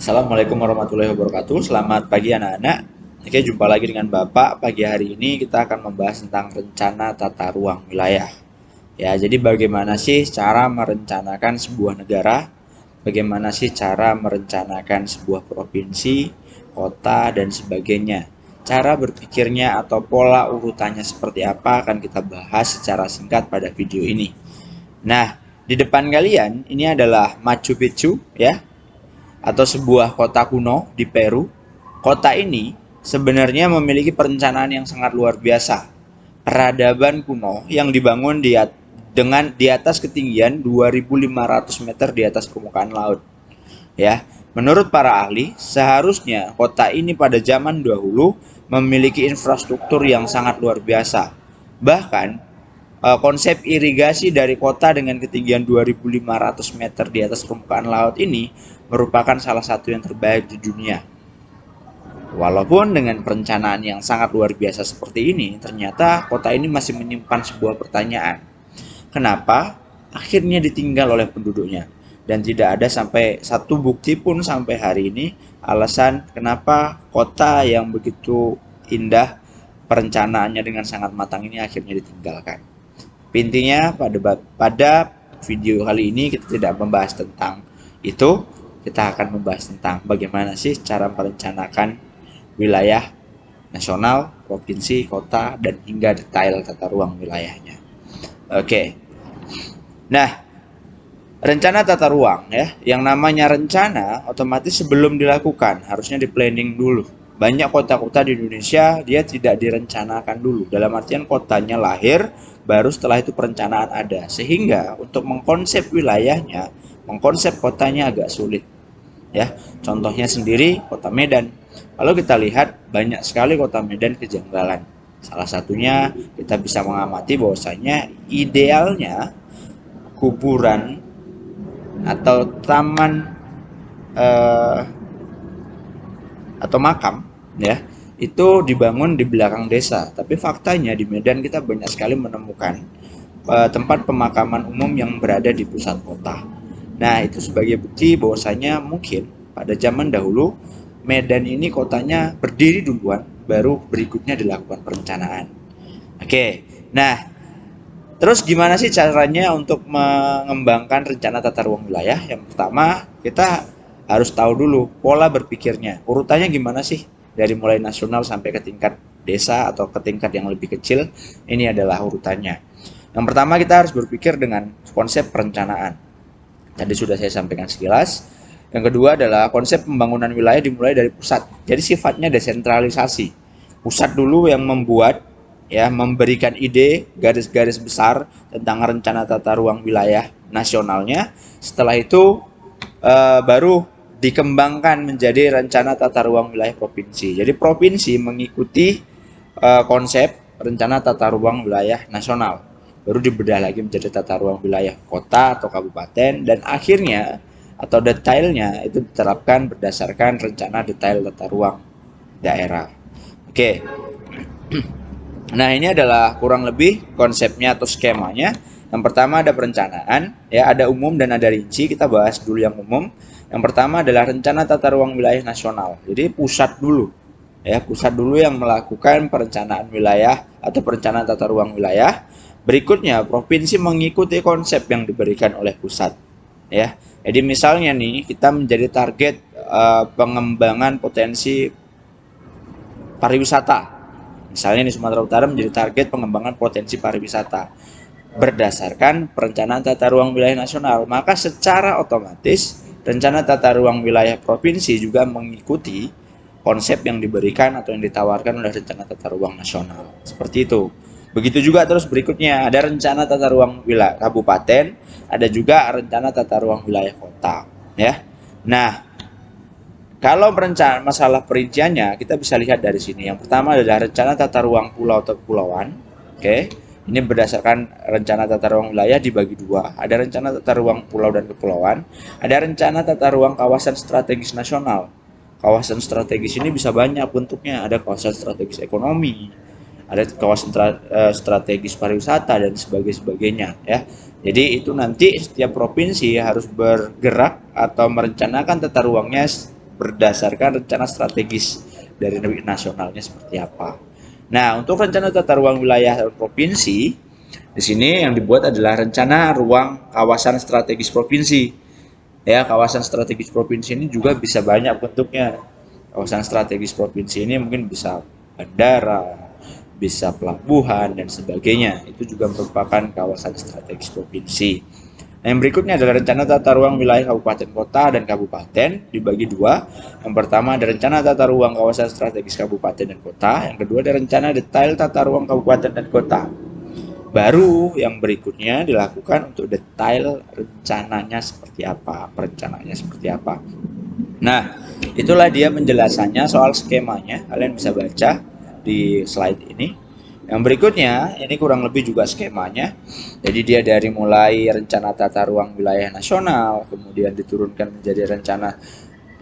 Assalamualaikum warahmatullahi wabarakatuh. Selamat pagi anak-anak. Oke, jumpa lagi dengan Bapak. Pagi hari ini kita akan membahas tentang rencana tata ruang wilayah. Ya, jadi bagaimana sih cara merencanakan sebuah negara? Bagaimana sih cara merencanakan sebuah provinsi, kota, dan sebagainya? Cara berpikirnya atau pola urutannya seperti apa akan kita bahas secara singkat pada video ini. Nah, di depan kalian ini adalah Machu Picchu ya, atau sebuah kota kuno di Peru. Kota ini sebenarnya memiliki perencanaan yang sangat luar biasa. Peradaban kuno yang dibangun di atas ketinggian 2.500 meter di atas permukaan laut. Ya, menurut para ahli, seharusnya kota ini pada zaman dahulu memiliki infrastruktur yang sangat luar biasa. Bahkan konsep irigasi dari kota dengan ketinggian 2.500 meter di atas permukaan laut ini merupakan salah satu yang terbaik di dunia. Walaupun dengan perencanaan yang sangat luar biasa seperti ini, ternyata kota ini masih menyimpan sebuah pertanyaan. Kenapa akhirnya ditinggal oleh penduduknya? Dan tidak ada sampai satu bukti pun sampai hari ini alasan kenapa kota yang begitu indah perencanaannya dengan sangat matang ini akhirnya ditinggalkan. Intinya pada video kali ini kita tidak membahas tentang itu, kita akan membahas tentang bagaimana sih cara merencanakan wilayah nasional, provinsi, kota, dan hingga detail tata ruang wilayahnya. Oke. Nah, rencana tata ruang ya, yang namanya rencana otomatis sebelum dilakukan harusnya di planning dulu. Banyak kota-kota di Indonesia dia tidak direncanakan dulu. Dalam artian kotanya lahir, baru setelah itu perencanaan ada. Sehingga untuk mengkonsep wilayahnya, mengkonsep kotanya agak sulit. Ya, contohnya sendiri Kota Medan. Kalau kita lihat banyak sekali Kota Medan kejanggalan. Salah satunya kita bisa mengamati bahwasanya idealnya kuburan atau taman eh, atau makam ya itu dibangun di belakang desa, tapi faktanya di Medan kita banyak sekali menemukan tempat pemakaman umum yang berada di pusat kota. Nah, itu sebagai bukti bahwasanya mungkin pada zaman dahulu Medan ini kotanya berdiri duluan, baru berikutnya dilakukan perencanaan. Oke, nah terus gimana sih caranya untuk mengembangkan rencana tata ruang wilayah? Yang pertama, kita harus tahu dulu pola berpikirnya. Urutannya gimana sih? Dari mulai nasional sampai ke tingkat desa atau ke tingkat yang lebih kecil, ini adalah urutannya. Yang pertama kita harus berpikir dengan konsep perencanaan. Tadi sudah saya sampaikan sekilas. Yang kedua adalah konsep pembangunan wilayah dimulai dari pusat. Jadi sifatnya desentralisasi. Pusat dulu yang membuat ya memberikan ide garis-garis besar tentang rencana tata ruang wilayah nasionalnya. Setelah itu baru dikembangkan menjadi rencana tata ruang wilayah provinsi. Jadi provinsi mengikuti konsep rencana tata ruang wilayah nasional. Baru dibedah lagi menjadi tata ruang wilayah kota atau kabupaten, dan akhirnya atau detailnya itu diterapkan berdasarkan rencana detail tata ruang daerah. Oke. Nah, ini adalah kurang lebih konsepnya atau skemanya. Yang pertama ada perencanaan, ya ada umum dan ada rinci. Kita bahas dulu yang umum. Yang pertama adalah rencana tata ruang wilayah nasional. Jadi pusat dulu, ya pusat dulu yang melakukan perencanaan wilayah atau perencanaan tata ruang wilayah. Berikutnya provinsi mengikuti konsep yang diberikan oleh pusat, ya. Jadi misalnya nih kita menjadi target pengembangan potensi pariwisata. Misalnya di Sumatera Utara menjadi target pengembangan potensi pariwisata berdasarkan perencanaan tata ruang wilayah nasional, maka secara otomatis rencana tata ruang wilayah provinsi juga mengikuti konsep yang diberikan atau yang ditawarkan oleh rencana tata ruang nasional. Seperti itu. Begitu juga terus berikutnya ada rencana tata ruang wilayah kabupaten, ada juga rencana tata ruang wilayah kota, ya. Nah, kalau perencanaan masalah perinciannya kita bisa lihat dari sini. Yang pertama adalah rencana tata ruang pulau atau kepulauan. Oke. Ini berdasarkan rencana tata ruang wilayah dibagi dua. Ada rencana tata ruang pulau dan kepulauan, ada rencana tata ruang kawasan strategis nasional. Kawasan strategis ini bisa banyak bentuknya. Ada kawasan strategis ekonomi, ada kawasan strategis pariwisata dan sebagainya ya. Jadi itu nanti setiap provinsi harus bergerak atau merencanakan tata ruangnya berdasarkan rencana strategis dari nasionalnya seperti apa. Nah, untuk rencana tata ruang wilayah provinsi, di sini yang dibuat adalah rencana ruang kawasan strategis provinsi. Ya, kawasan strategis provinsi ini juga bisa banyak bentuknya. Kawasan strategis provinsi ini mungkin bisa bandara, bisa pelabuhan dan sebagainya. Itu juga merupakan kawasan strategis provinsi. Nah, yang berikutnya adalah rencana tata ruang wilayah kabupaten kota dan kabupaten dibagi dua. Yang pertama ada rencana tata ruang kawasan strategis kabupaten dan kota. Yang kedua ada rencana detail tata ruang kabupaten dan kota. Baru yang berikutnya dilakukan untuk detail rencananya seperti apa, perencanaannya seperti apa. Nah, itulah dia penjelasannya soal skemanya. Kalian bisa baca di slide ini. Yang berikutnya, ini kurang lebih juga skemanya. Jadi dia dari mulai rencana tata ruang wilayah nasional, kemudian diturunkan menjadi rencana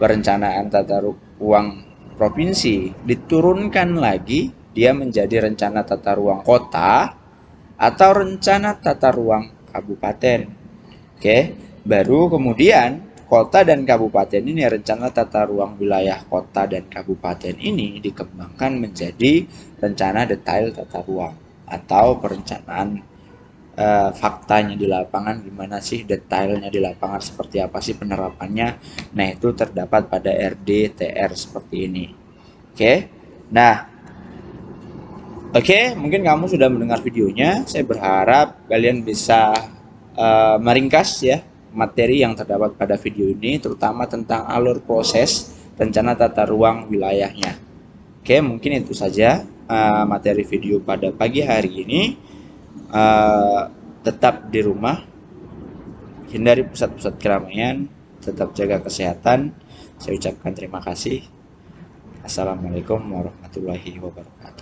perencanaan tata ruang provinsi, diturunkan lagi dia menjadi rencana tata ruang kota atau rencana tata ruang kabupaten. Oke, baru kemudian kota dan kabupaten ini rencana tata ruang wilayah kota dan kabupaten ini dikembangkan menjadi rencana detail tata ruang atau perencanaan faktanya di lapangan, gimana sih detailnya di lapangan, seperti apa sih penerapannya. Nah, itu terdapat pada RDTR seperti ini. Oke. Nah, oke, mungkin kamu sudah mendengar videonya. Saya berharap kalian bisa meringkas ya materi yang terdapat pada video ini, terutama tentang alur proses rencana tata ruang wilayahnya. Oke, mungkin itu saja materi video pada pagi hari ini. Tetap di rumah, hindari pusat-pusat keramaian, tetap jaga kesehatan. Saya ucapkan terima kasih. Assalamualaikum warahmatullahi wabarakatuh.